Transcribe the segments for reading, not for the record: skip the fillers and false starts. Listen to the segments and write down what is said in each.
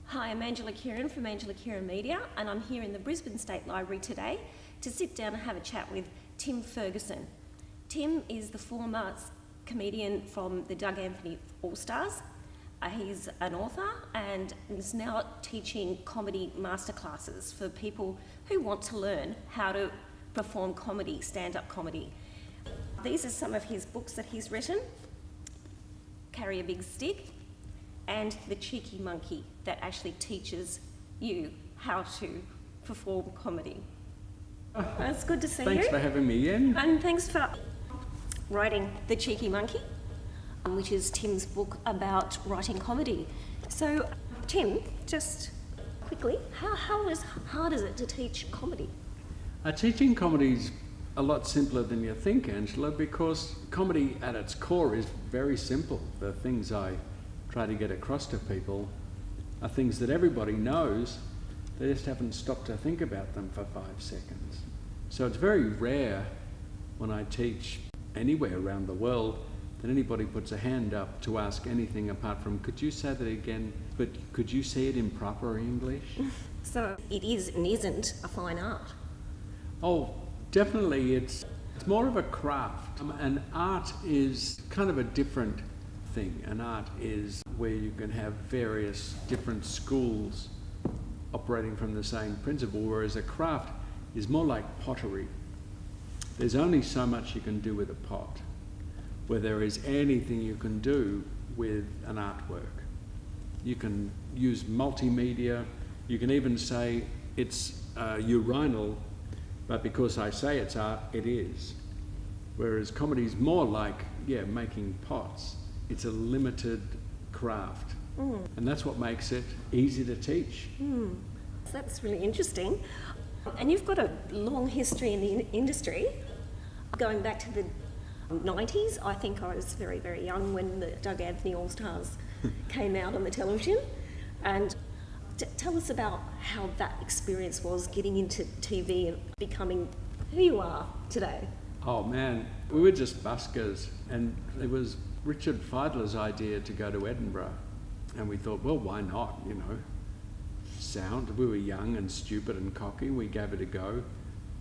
Hi, I'm Angela Kirin from Angela Kirin Media, and I'm here in the Brisbane State Library today to sit down and have a chat with Tim Ferguson. Tim is the former comedian from the Doug Anthony All-Stars. He's an author and is now teaching comedy masterclasses for people who want to learn how to perform comedy, stand-up comedy. These are some of his books that he's written: Carry a Big Stick and The Cheeky Monkey, that actually teaches you how to perform comedy. It's good to see you. Thanks for having me in. And thanks for writing The Cheeky Monkey, which is Tim's book about writing comedy. So, Tim, just quickly, how hard is it to teach comedy? Teaching comedy is a lot simpler than you think, Angela, because comedy at its core is very simple. The things I try to get across to people are things that everybody knows, they just haven't stopped to think about them for 5 seconds. So it's very rare when I teach anywhere around the world that anybody puts a hand up to ask anything apart from, could you say that again, but could you say it in proper English? So it is and isn't a fine art. Oh, definitely it's more of a craft. An art is kind of a different thing. An art is where you can have various different schools operating from the same principle, whereas a craft is more like pottery. There's only so much you can do with a pot, where there is anything you can do with an artwork. You can use multimedia, you can even say it's urinal, but because I say it's art, it is. Whereas comedy is more like, making pots. It's a limited craft, and that's what makes it easy to teach. So that's really interesting. And you've got a long history in the industry, going back to the 90s. I think I was very, very young when the Doug Anthony All-Stars came out on the television. And tell us about how that experience was, getting into TV and becoming who you are today. Oh man, we were just buskers, and it was Richard Feidler's idea to go to Edinburgh, and we thought, well, why not, we were young and stupid and cocky. We gave it a go,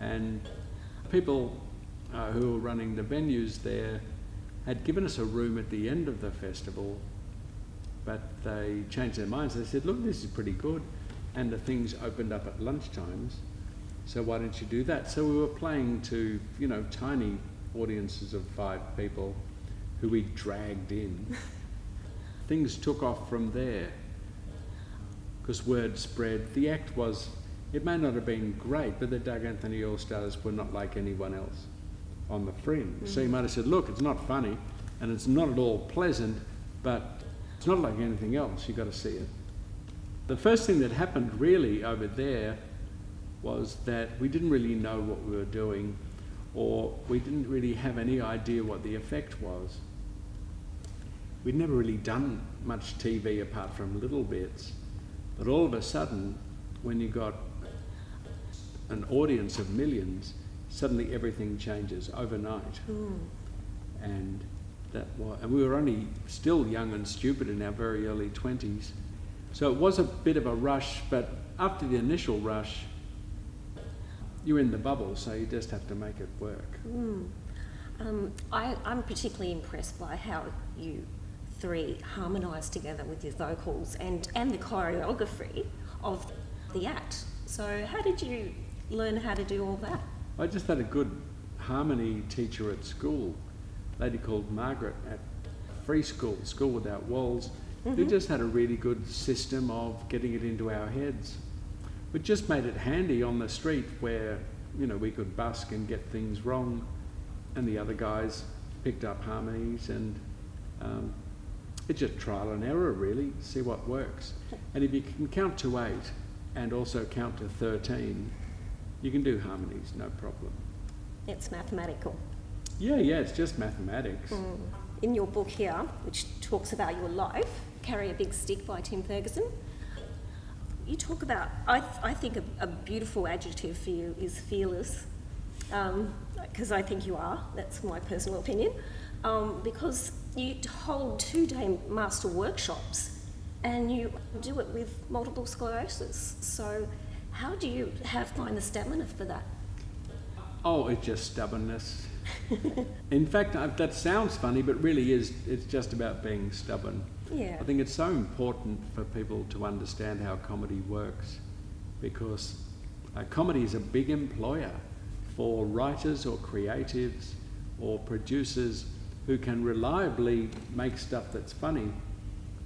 and people who were running the venues there had given us a room at the end of the festival, but they changed their minds. They said, look, this is pretty good, and the things opened up at lunchtimes, so why don't you do that? So we were playing to tiny audiences of 5 people who we dragged in. Things took off from there because word spread. The act it may not have been great, but the Doug Anthony All-Stars were not like anyone else on the fringe. So you might have said, look, it's not funny and it's not at all pleasant, but it's not like anything else. You've got to see it. The first thing that happened really over there was that we didn't really know what we were doing, or we didn't really have any idea what the effect was. We'd never really done much TV apart from little bits, but all of a sudden, when you got an audience of millions, suddenly everything changes overnight. And we were only still young and stupid in our very early 20s. So it was a bit of a rush, but after the initial rush, you're in the bubble, so you just have to make it work. I'm particularly impressed by how you 3 harmonise together with your vocals and the choreography of the act. So how did you learn how to do all that? I just had a good harmony teacher at school, a lady called Margaret at Free School Without Walls, who just had a really good system of getting it into our heads. It just made it handy on the street where, we could busk and get things wrong, and the other guys picked up harmonies, and it's just trial and error really, see what works. And if you can count to 8 and also count to 13, you can do harmonies, no problem. It's mathematical. Yeah, it's just mathematics. In your book here, which talks about your life, Carry a Big Stick by Tim Ferguson, you talk about, I think a beautiful adjective for you is fearless, because I think you are, that's my personal opinion, because you hold 2-day master workshops and you do it with multiple sclerosis. So how do you find the stamina for that? Oh, it's just stubbornness. In fact, that sounds funny, but really it's just about being stubborn. Yeah. I think it's so important for people to understand how comedy works, because comedy is a big employer for writers or creatives or producers who can reliably make stuff that's funny.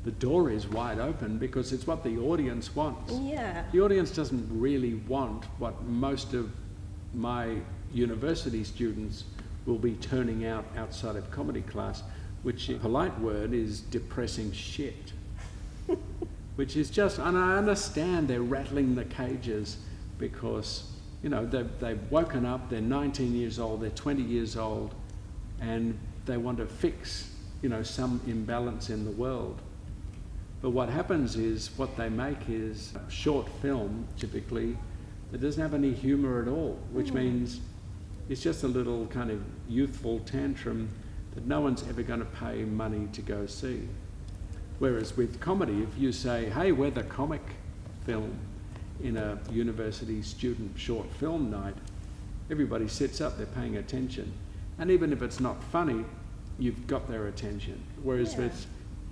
The door is wide open because it's what the audience wants. Yeah. The audience doesn't really want what most of my university students will be turning out outside of comedy class, which in a polite word is depressing shit. Which is just, and I understand they're rattling the cages because, you know, they've woken up, they're 19 years old, they're 20 years old, and they want to fix, you know, some imbalance in the world. But what happens is, what they make is a short film, typically, that doesn't have any humour at all, which means it's just a little kind of youthful tantrum that no one's ever going to pay money to go see. Whereas with comedy, if you say, hey, we're the comic film in a university student short film night, everybody sits up, they're paying attention. And even if it's not funny, you've got their attention. Whereas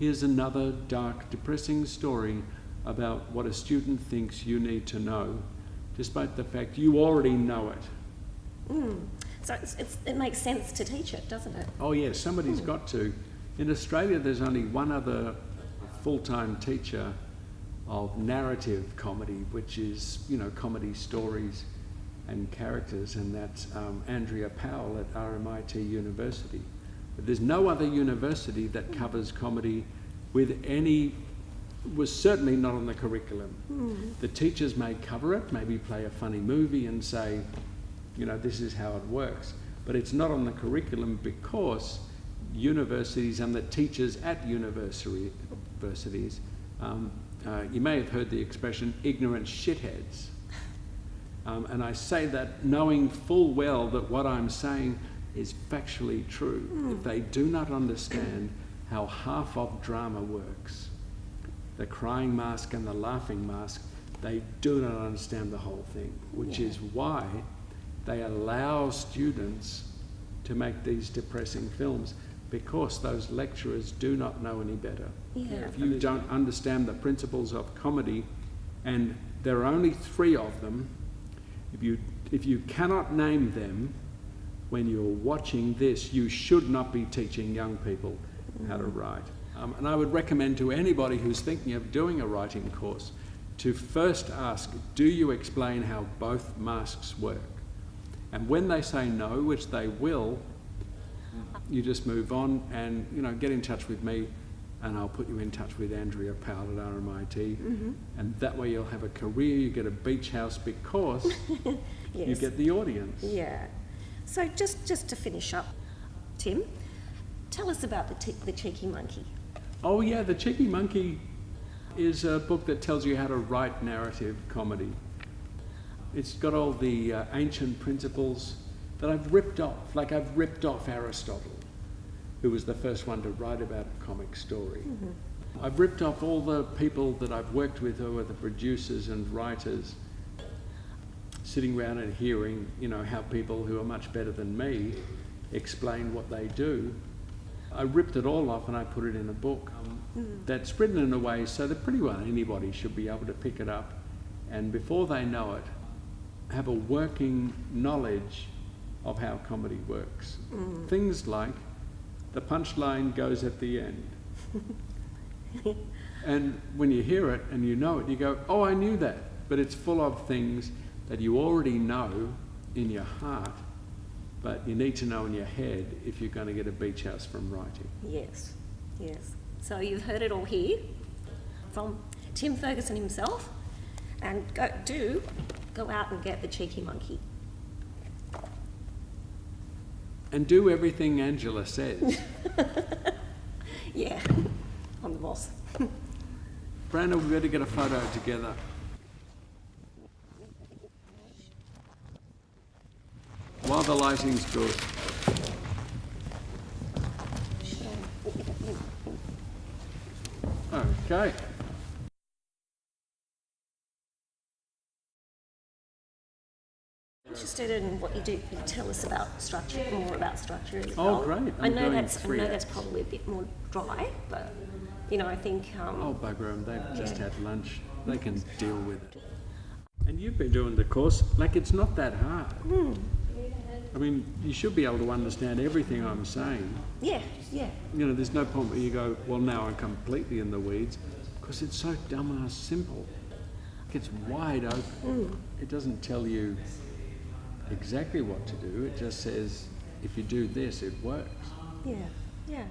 here's another dark, depressing story about what a student thinks you need to know, despite the fact you already know it. So it makes sense to teach it, doesn't it? Oh yes, somebody's got to. In Australia, there's only one other full-time teacher of narrative comedy, which is, you know, comedy stories and characters, and that's Andrea Powell at RMIT University. But there's no other university that covers comedy with any, was certainly not on the curriculum. The teachers may cover it, maybe play a funny movie and say, you know, this is how it works. But it's not on the curriculum because universities and the teachers at universities, you may have heard the expression ignorant shitheads. And I say that knowing full well that what I'm saying is factually true. If they do not understand how half of drama works, the crying mask and the laughing mask, they do not understand the whole thing, which is why they allow students to make these depressing films, because those lecturers do not know any better. If you don't understand the principles of comedy, and there are only 3 of them, if you cannot name them when you're watching this, you should not be teaching young people how to write. And I would recommend to anybody who's thinking of doing a writing course to first ask, do you explain how both masks work? And when they say no, which they will, you just move on and, you know, get in touch with me, and I'll put you in touch with Andrea Powell at RMIT. And that way you'll have a career, you get a beach house because you get the audience. Yeah. So just to finish up, Tim, tell us about the Cheeky Monkey. Oh yeah, The Cheeky Monkey is a book that tells you how to write narrative comedy. It's got all the ancient principles that I've ripped off. Like I've ripped off Aristotle, who was the first one to write about a comic story. I've ripped off all the people that I've worked with who are the producers and writers, sitting around and hearing, you know, how people who are much better than me explain what they do. I ripped it all off and I put it in a book that's written in a way so that pretty well anybody should be able to pick it up, and before they know it, have a working knowledge of how comedy works. Things like the punchline goes at the end. And when you hear it and you know it, you go, oh, I knew that. But it's full of things that you already know in your heart, but you need to know in your head if you're going to get a beach house from writing. Yes. So you've heard it all here from Tim Ferguson himself, and go out and get The Cheeky Monkey. And do everything Angela says. Yeah, I'm the boss. Brandon, we better get a photo together. While the lighting's good. Okay. interested in what you do. Can you tell us about structure, more about structure as Oh, well? great. I I'm know doing that's 3 acts. probably a bit more dry, but you know, I think. Oh, bugger 'em, they've just had lunch. They can deal with it. And you've been doing the course, like it's not that hard. I mean, you should be able to understand everything I'm saying. Yeah, yeah. You know, there's no point where you go, well, now I'm completely in the weeds, because it's so dumb ass simple. It's wide open. It doesn't tell you exactly what to do. It just says, if you do this, it works. Yeah, yeah.